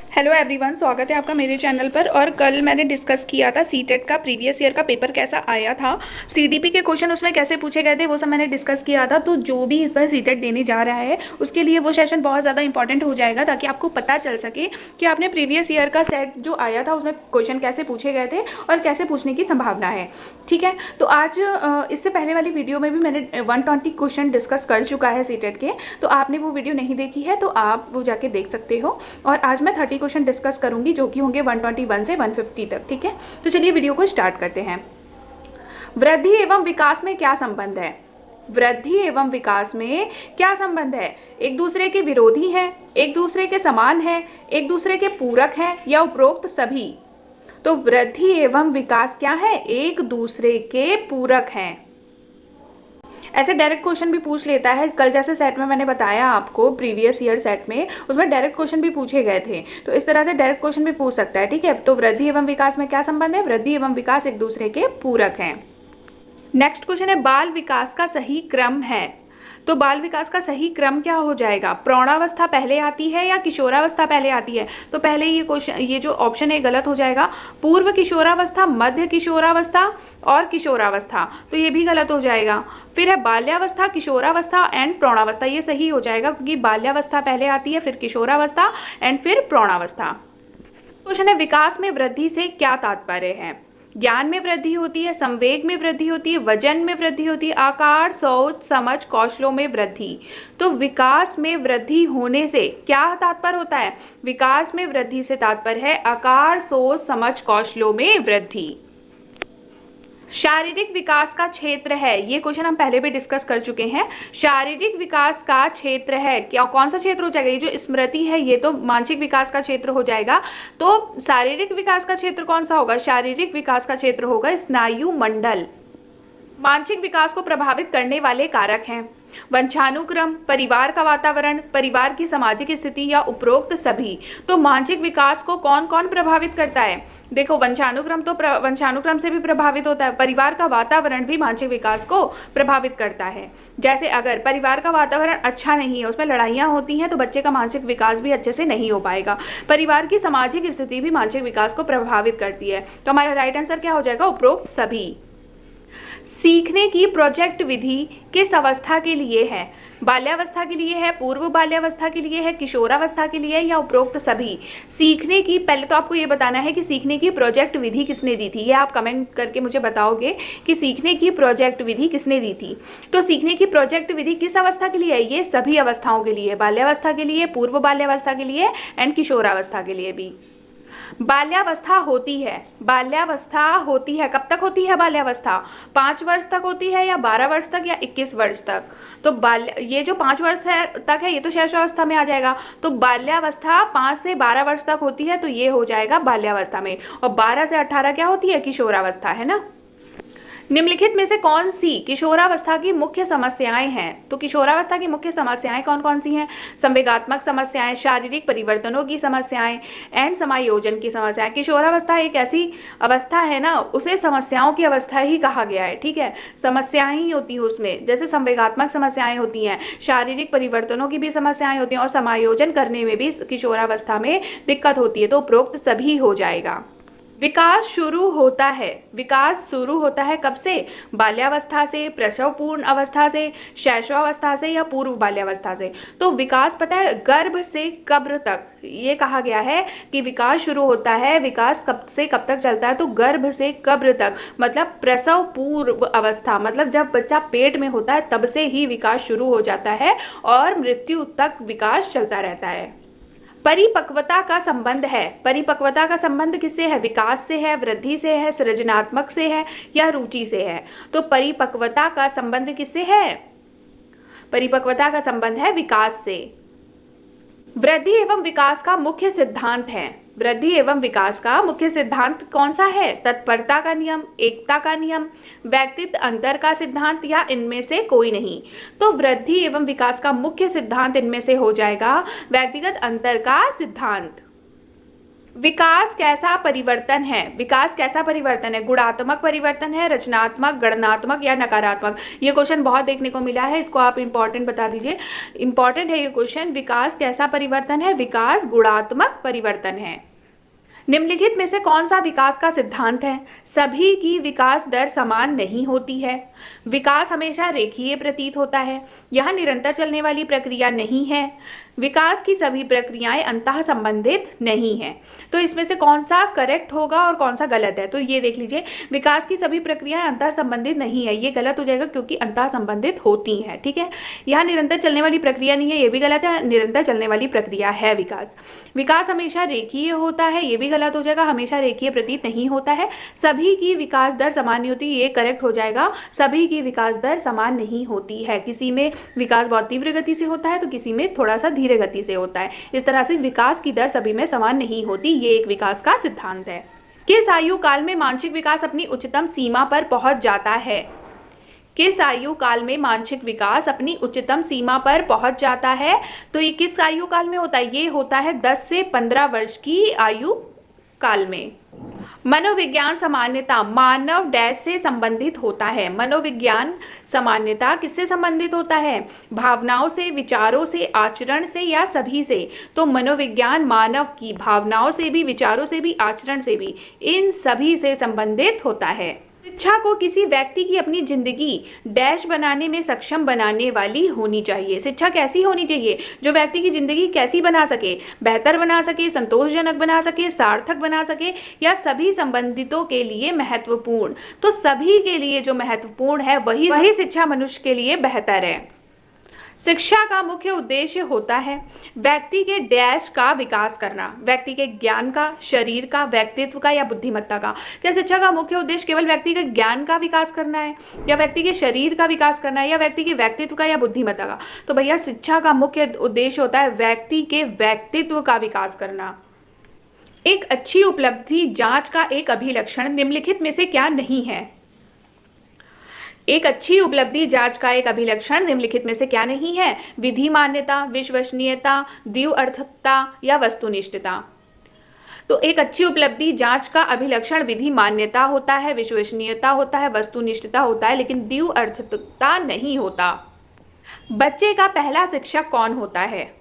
Hello everyone, स्वागत है आपका मेरे चैनल पर। और कल मैंने डिस्कस किया था सीटेट का प्रीवियस ईयर का पेपर कैसा आया था, सीडीपी के क्वेश्चन उसमें कैसे पूछे गए थे, वो सब मैंने डिस्कस किया था। तो जो भी इस बार सीटेट देने जा रहा है उसके लिए वो सेशन बहुत ज़्यादा इंपॉर्टेंट हो जाएगा, ताकि आपको पता चल सके कि आपने प्रीवियस ईयर का सेट जो आया था उसमें क्वेश्चन कैसे पूछे गए थे और कैसे पूछने की संभावना है। ठीक है, तो आज इससे पहले वाली वीडियो में भी मैंने 120 क्वेश्चन डिस्कस कर चुका है सीटेट के, तो आपने वो वीडियो नहीं देखी है तो आप वो जाके देख सकते हो। और आज मैं 30 क्वेश्चन डिस्कस करूंगी जो कि होंगे 121 से 150 तक। ठीक है, तो चलिए वीडियो को स्टार्ट करते हैं। वृद्धि एवं विकास में क्या संबंध है? वृद्धि एवं विकास में क्या संबंध है? एक दूसरे के विरोधी है, एक दूसरे के समान है, एक दूसरे के पूरक है, या उपरोक्त सभी? तो वृद्धि एवं विकास क्या है? एक दूसरे के पूरक हैं। ऐसे डायरेक्ट क्वेश्चन भी पूछ लेता है। कल जैसे सेट में मैंने बताया आपको, प्रीवियस ईयर सेट में उसमें डायरेक्ट क्वेश्चन भी पूछे गए थे, तो इस तरह से डायरेक्ट क्वेश्चन भी पूछ सकता है। ठीक है, तो वृद्धि एवं विकास में क्या संबंध है? वृद्धि एवं विकास एक दूसरे के पूरक हैं। नेक्स्ट क्वेश्चन है, बाल विकास का सही क्रम है? तो बाल विकास का सही क्रम क्या हो जाएगा? प्रौढ़ावस्था पहले आती है या किशोरावस्था पहले आती है? तो पहले ये क्वेश्चन, ये जो ऑप्शन है गलत हो जाएगा। पूर्व किशोरावस्था, मध्य किशोरावस्था और किशोरावस्था, तो ये भी गलत हो जाएगा। फिर है बाल्यावस्था, किशोरावस्था एंड प्रौढ़ावस्था, ये सही हो जाएगा क्योंकि बाल्यावस्था पहले आती है, फिर किशोरावस्था एंड फिर प्रौढ़ावस्था। क्वेश्चन है, विकास में वृद्धि से क्या तात्पर्य है? ज्ञान में वृद्धि होती है, संवेग में वृद्धि होती है, वजन में वृद्धि होती है, आकार, सोच, समझ, कौशलों में वृद्धि। तो विकास में वृद्धि होने से क्या तात्पर्य होता है? विकास में वृद्धि से तात्पर्य है आकार, सोच, समझ, कौशलों में वृद्धि। शारीरिक विकास का क्षेत्र है, ये क्वेश्चन हम पहले भी डिस्कस कर चुके हैं। शारीरिक विकास का क्षेत्र है क्या? कौन सा क्षेत्र हो जाएगा? ये जो स्मृति है ये तो मानसिक विकास का क्षेत्र हो जाएगा। तो शारीरिक विकास का क्षेत्र कौन सा होगा? शारीरिक विकास का क्षेत्र होगा स्नायु मंडल। मानसिक विकास को प्रभावित करने वाले कारक हैं वंशानुक्रम, परिवार का वातावरण, परिवार की सामाजिक स्थिति या उपरोक्त सभी। तो मानसिक विकास को कौन कौन प्रभावित करता है? देखो, वंशानुक्रम तो वंशानुक्रम से भी प्रभावित होता है, परिवार का वातावरण भी मानसिक विकास को प्रभावित करता है। जैसे अगर परिवार का वातावरण अच्छा नहीं है, उसमें लड़ाइयाँ होती हैं, तो बच्चे का मानसिक विकास भी अच्छे से नहीं हो पाएगा। परिवार की सामाजिक स्थिति भी मानसिक विकास को प्रभावित करती है। तो हमारा राइट आंसर क्या हो जाएगा? उपरोक्त सभी। सीखने की प्रोजेक्ट विधि किस अवस्था के लिए है? बाल्यावस्था के लिए है, पूर्व बाल्यावस्था के लिए है, किशोरावस्था के लिए है, या उपरोक्त सभी? सीखने की, पहले तो आपको ये बताना है कि सीखने की प्रोजेक्ट विधि किसने दी थी। ये आप कमेंट करके मुझे बताओगे कि सीखने की प्रोजेक्ट विधि किसने दी थी। तो सीखने की प्रोजेक्ट विधि किस अवस्था के लिए है? ये सभी अवस्थाओं के लिए, बाल्यावस्था के लिए, पूर्व बाल्यावस्था के लिए एंड किशोरावस्था के लिए भी। बाल्यावस्था होती है, बाल्यावस्था होती है, कब तक होती है बाल्यावस्था? 5 वर्ष तक होती है, या 12 वर्ष तक, या 21 वर्ष तक? तो ये जो 5 वर्ष तक है ये तो शैशवावस्था में आ जाएगा। तो बाल्यावस्था 5 से 12 वर्ष तक होती है, तो ये हो जाएगा बाल्यावस्था में। और 12 से 18 क्या होती है? किशोरावस्था, है ना। निम्नलिखित में से कौन सी किशोरावस्था की मुख्य समस्याएं हैं? तो किशोरावस्था की मुख्य समस्याएं कौन कौन सी हैं? संवेगात्मक समस्याएं, शारीरिक परिवर्तनों की समस्याएं एंड समायोजन की समस्याएं। किशोरावस्था एक ऐसी अवस्था है ना, उसे समस्याओं की अवस्था ही कहा गया है। ठीक है, समस्याएं ही होती हैं उसमें, जैसे संवेगात्मक समस्याएं होती हैं, शारीरिक परिवर्तनों की भी समस्याएं होती हैं, और समायोजन करने में भी किशोरावस्था में दिक्कत होती है। तो उपरोक्त सभी हो जाएगा। विकास शुरू होता है, विकास शुरू होता है कब से? बाल्यावस्था से, प्रसवपूर्ण अवस्था से, शैशवावस्था से, या पूर्व बाल्यावस्था से? तो विकास पता है गर्भ से कब्र तक, ये कहा गया है कि विकास शुरू होता है, विकास कब से कब तक चलता है? तो गर्भ से कब्र तक, मतलब प्रसव पूर्व अवस्था, मतलब जब बच्चा पेट में होता है तब से ही विकास शुरू हो जाता है और मृत्यु तक विकास चलता रहता है। परिपक्वता का संबंध है, परिपक्वता का संबंध किससे है? विकास से है, वृद्धि से है, सृजनात्मक से है, या रुचि से है? तो परिपक्वता का संबंध किससे है? परिपक्वता का संबंध है विकास से। वृद्धि एवं विकास का मुख्य सिद्धांत है, वृद्धि एवं विकास का मुख्य सिद्धांत कौन सा है? तत्परता का नियम, एकता का नियम, व्यक्तित्व अंतर का सिद्धांत, या इनमें से कोई नहीं? तो वृद्धि एवं विकास का मुख्य सिद्धांत इनमें से हो जाएगा व्यक्तिगत अंतर का सिद्धांत। विकास कैसा परिवर्तन है? विकास कैसा परिवर्तन है? गुणात्मक परिवर्तन है, रचनात्मक, गणनात्मक या नकारात्मक? ये क्वेश्चन बहुत देखने को मिला है, इसको आप इंपॉर्टेंट बता दीजिए। इंपॉर्टेंट है ये क्वेश्चन। विकास कैसा परिवर्तन है? विकास गुणात्मक परिवर्तन है। निम्नलिखित में से कौन सा विकास का सिद्धांत है? सभी की विकास दर समान नहीं होती है। विकास हमेशा रेखीय प्रतीत होता है। यह निरंतर चलने वाली प्रक्रिया नहीं है। विकास की सभी प्रक्रियाएं अंतः संबंधित नहीं हैं। तो इसमें से कौन सा करेक्ट होगा और कौन सा गलत है? तो ये देख लीजिए, विकास की सभी प्रक्रियाएं अंतः संबंधित नहीं है, ये गलत हो जाएगा क्योंकि अंतः संबंधित होती हैं। ठीक है, यह निरंतर चलने वाली प्रक्रिया नहीं है, ये भी गलत है। निरंतर चलने वाली प्रक्रिया है विकास। विकास हमेशा रेखीय होता है, ये भी गलत हो जाएगा, हमेशा रेखीय प्रतीत नहीं होता है। सभी की विकास दर समान नहीं होती, ये करेक्ट हो जाएगा। सभी की विकास दर समान नहीं होती है, किसी में विकास बहुत तीव्र गति से होता है तो किसी में थोड़ा सा धीरे गति से होता है। इस तरह से विकास की दर सभी में समान नहीं होती, ये एक विकास का सिद्धांत है। किस आयु काल में मानसिक विकास अपनी उच्चतम सीमा पर पहुंच जाता है? किस आयु काल में मानसिक विकास अपनी उच्चतम सीमा पर पहुंच जाता है? तो ये किस आयु काल में होता है? ये होता है 10 से 15 वर्ष की आयु काल में। मनोविज्ञान सामान्यता मानव डैश से संबंधित होता है। मनोविज्ञान सामान्यता किससे संबंधित होता है? भावनाओं से, विचारों से, आचरण से या सभी से? तो मनोविज्ञान मानव की भावनाओं से भी, विचारों से भी, आचरण से भी, इन सभी से संबंधित होता है। शिक्षा को किसी व्यक्ति की अपनी जिंदगी डैश बनाने में सक्षम बनाने वाली होनी चाहिए। शिक्षा कैसी होनी चाहिए? जो व्यक्ति की जिंदगी कैसी बना सके? बेहतर बना सके, संतोषजनक बना सके, सार्थक बना सके या सभी संबंधितों के लिए महत्वपूर्ण? तो सभी के लिए जो महत्वपूर्ण है वही शिक्षा मनुष्य के लिए बेहतर है। शिक्षा का मुख्य उद्देश्य होता है व्यक्ति के डैश का विकास करना, व्यक्ति के ज्ञान का, शरीर का, व्यक्तित्व का या बुद्धिमत्ता का। क्या शिक्षा का मुख्य उद्देश्य केवल व्यक्ति के ज्ञान का विकास करना है, या व्यक्ति के शरीर का विकास करना है, या व्यक्ति के व्यक्तित्व का या बुद्धिमत्ता का? तो भैया शिक्षा का मुख्य उद्देश्य होता है व्यक्ति के व्यक्तित्व का विकास करना। एक अच्छी उपलब्धि जांच का एक अभिलक्षण निम्नलिखित में से क्या नहीं है? एक अच्छी उपलब्धि जांच का एक अभिलक्षण निम्नलिखित में से क्या नहीं है? विधि मान्यता, विश्वसनीयता, द्व्यर्थकता या वस्तुनिष्ठता। तो एक अच्छी उपलब्धि जांच का अभिलक्षण विधि मान्यता होता है, विश्वसनीयता होता है, वस्तुनिष्ठता होता है, लेकिन द्व्यर्थकता नहीं होता। बच्चे का पहला शिक्षक कौन होता है?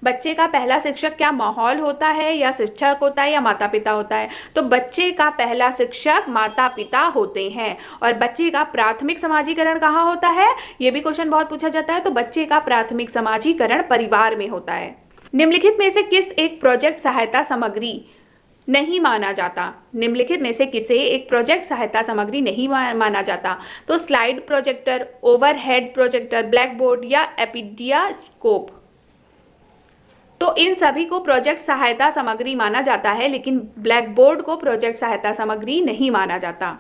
बच्चे का पहला शिक्षक क्या माहौल होता है, या शिक्षक होता है, या माता पिता होता है? तो बच्चे का पहला शिक्षक माता पिता होते हैं। और बच्चे का प्राथमिक समाजीकरण कहाँ होता है? ये भी क्वेश्चन बहुत पूछा जाता है। तो बच्चे का प्राथमिक समाजीकरण परिवार में होता है। निम्नलिखित में से किस एक प्रोजेक्ट सहायता सामग्री नहीं माना जाता? निम्नलिखित में से किसे एक प्रोजेक्ट सहायता सामग्री नहीं माना जाता? तो slide projector, overhead projector, black board या एपीडियास्कोप। तो इन सभी को प्रोजेक्ट सहायता सामग्री माना जाता है, लेकिन ब्लैक बोर्ड को प्रोजेक्ट सहायता सामग्री नहीं माना जाता।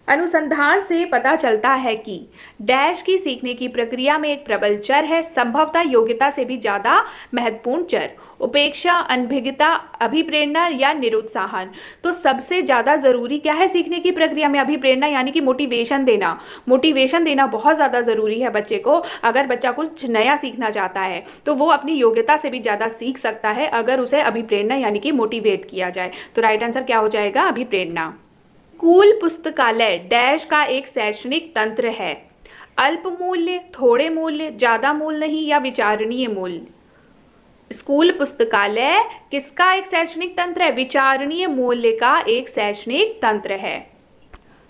अनुसंधान से पता चलता है कि डैश की सीखने की प्रक्रिया में एक प्रबल चर है, संभवतः योग्यता से भी ज्यादा महत्वपूर्ण चर, उपेक्षा, अनभिज्ञता, अभिप्रेरणा या निरुत्साहन। तो सबसे ज्यादा जरूरी क्या है सीखने की प्रक्रिया में? अभिप्रेरणा, यानी कि मोटिवेशन देना। मोटिवेशन देना बहुत ज्यादा जरूरी है बच्चे को। अगर बच्चा कुछ नया सीखना चाहता है तो वो अपनी योग्यता से भी ज्यादा सीख सकता है अगर उसे अभिप्रेरणा यानी कि मोटिवेट किया जाए। तो राइट आंसर क्या हो जाएगा? अभिप्रेरणा। स्कूल पुस्तकालय डैश का एक शैक्षणिक तंत्र है। अल्प मूल्य, थोड़े मूल्य, ज्यादा मूल्य नहीं या विचारणीय मूल्य? स्कूल पुस्तकालय किसका एक शैक्षणिक तंत्र है? विचारणीय मूल्य का एक शैक्षणिक तंत्र है।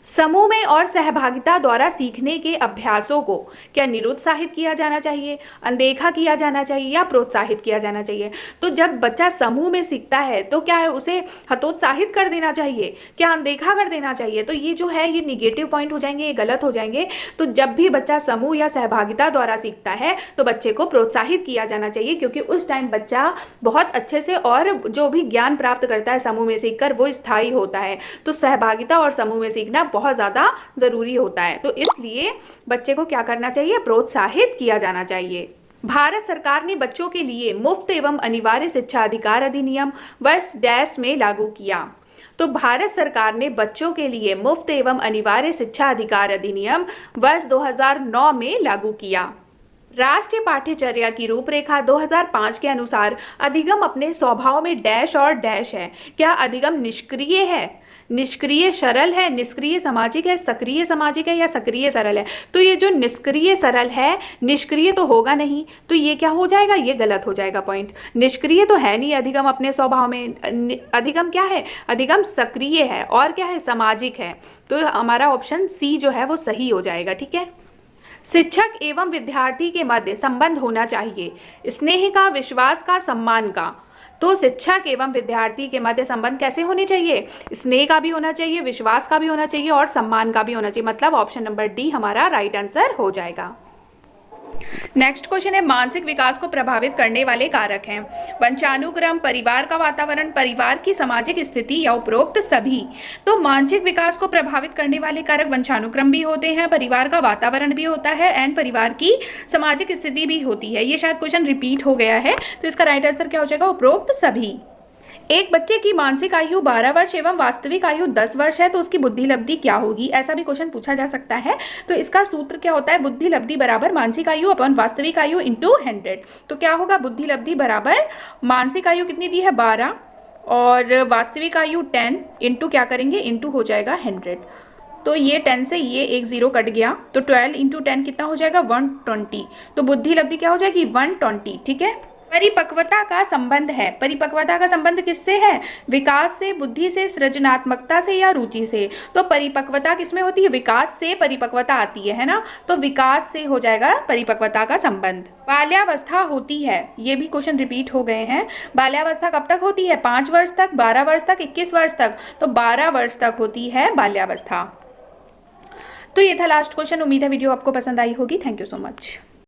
समूह में और सहभागिता द्वारा सीखने के अभ्यासों को क्या निरुत्साहित किया जाना चाहिए, अनदेखा किया जाना चाहिए या प्रोत्साहित किया जाना चाहिए? तो जब बच्चा समूह में सीखता है तो क्या है, उसे हतोत्साहित कर देना चाहिए, क्या अनदेखा कर देना चाहिए? तो ये जो है ये निगेटिव पॉइंट हो जाएंगे, ये गलत हो जाएंगे। तो जब भी बच्चा समूह या सहभागिता द्वारा सीखता है तो बच्चे को प्रोत्साहित किया जाना चाहिए, क्योंकि उस टाइम बच्चा बहुत अच्छे से और जो भी ज्ञान प्राप्त करता है समूह में सीखकर वो स्थायी होता है। तो सहभागिता और समूह में सीखना बहुत ज़्यादा ज़रूरी होता है। तो इसलिए बच्चे को क्या करना चाहिए? प्रोत्साहित किया जाना चाहिए। भारत सरकार ने बच्चों के लिए मुफ्त एवं अनिवार्य शिक्षा अधिकार अधिनियम वर्ष डैश में लागू किया। तो भारत सरकार ने बच्चों के लिए मुफ्त एवं अनिवार्य शिक्षा अधिकार अधिनियम वर्ष 2009 में लागू किया। राष्ट्रीय पाठ्यचर्या की रूपरेखा 2005 के अनुसार अधिगम अपने स्वभाव में डैश और डैश है। क्या अधिगम निष्क्रिय है, निष्क्रिय सरल है, निष्क्रिय सामाजिक है, सक्रिय सामाजिक है या सक्रिय सरल है? तो ये जो निष्क्रिय सरल है, निष्क्रिय तो होगा नहीं, तो ये क्या हो जाएगा, ये गलत हो जाएगा पॉइंट। निष्क्रिय तो है नहीं अधिगम अपने स्वभाव में, अधिगम क्या है, अधिगम सक्रिय है और क्या है, सामाजिक है। तो हमारा ऑप्शन सी जो है वो सही हो जाएगा। ठीक है। शिक्षक एवं विद्यार्थी के मध्य संबंध होना चाहिए, स्नेह का, विश्वास का, सम्मान का। तो शिक्षक एवं विद्यार्थी के मध्य संबंध कैसे होने चाहिए, स्नेह का भी होना चाहिए, विश्वास का भी होना चाहिए और सम्मान का भी होना चाहिए। मतलब ऑप्शन नंबर डी हमारा राइट आंसर हो जाएगा। नेक्स्ट क्वेश्चन है, मानसिक विकास को प्रभावित करने वाले कारक हैं वंशानुक्रम, परिवार का वातावरण, परिवार की सामाजिक स्थिति या उपरोक्त सभी। तो मानसिक विकास को प्रभावित करने वाले कारक वंशानुक्रम भी होते हैं, परिवार का वातावरण भी होता है एंड परिवार की सामाजिक स्थिति भी होती है। ये शायद क्वेश्चन रिपीट हो गया है, तो इसका राइट आंसर क्या हो जाएगा, उपरोक्त सभी। एक बच्चे की मानसिक आयु 12 वर्ष एवं वास्तविक आयु 10 वर्ष है, तो उसकी बुद्धि लब्धि क्या होगी, ऐसा भी क्वेश्चन पूछा जा सकता है। तो इसका सूत्र क्या होता है, बुद्धि लब्धि बराबर मानसिक आयु अपन वास्तविक आयु इंटू 100। तो क्या होगा, बुद्धि लब्धि बराबर मानसिक आयु कितनी दी है 12 और वास्तविक आयु 10 इंटू क्या करेंगे, इंटू हो जाएगा 100। तो ये 10 से ये एक 0 कट गया, तो 12 इंटू 10 कितना हो जाएगा, 120। तो बुद्धि लब्धि क्या हो जाएगी, 120। ठीक है। परिपक्वता का संबंध है, परिपक्वता का संबंध किससे है, विकास से, बुद्धि से, सृजनात्मकता से या रुचि से। तो परिपक्वता किसमें होती है, विकास से परिपक्वता आती है ना, तो विकास से हो जाएगा परिपक्वता का संबंध। बाल्यावस्था होती है, ये भी क्वेश्चन रिपीट हो गए हैं। बाल्यावस्था कब तक होती है, 5 वर्ष तक, 12 वर्ष तक, 21 वर्ष तक। तो 12 वर्ष तक होती है बाल्यावस्था। तो ये था लास्ट क्वेश्चन। उम्मीद है वीडियो आपको पसंद आई होगी। Thank you so much.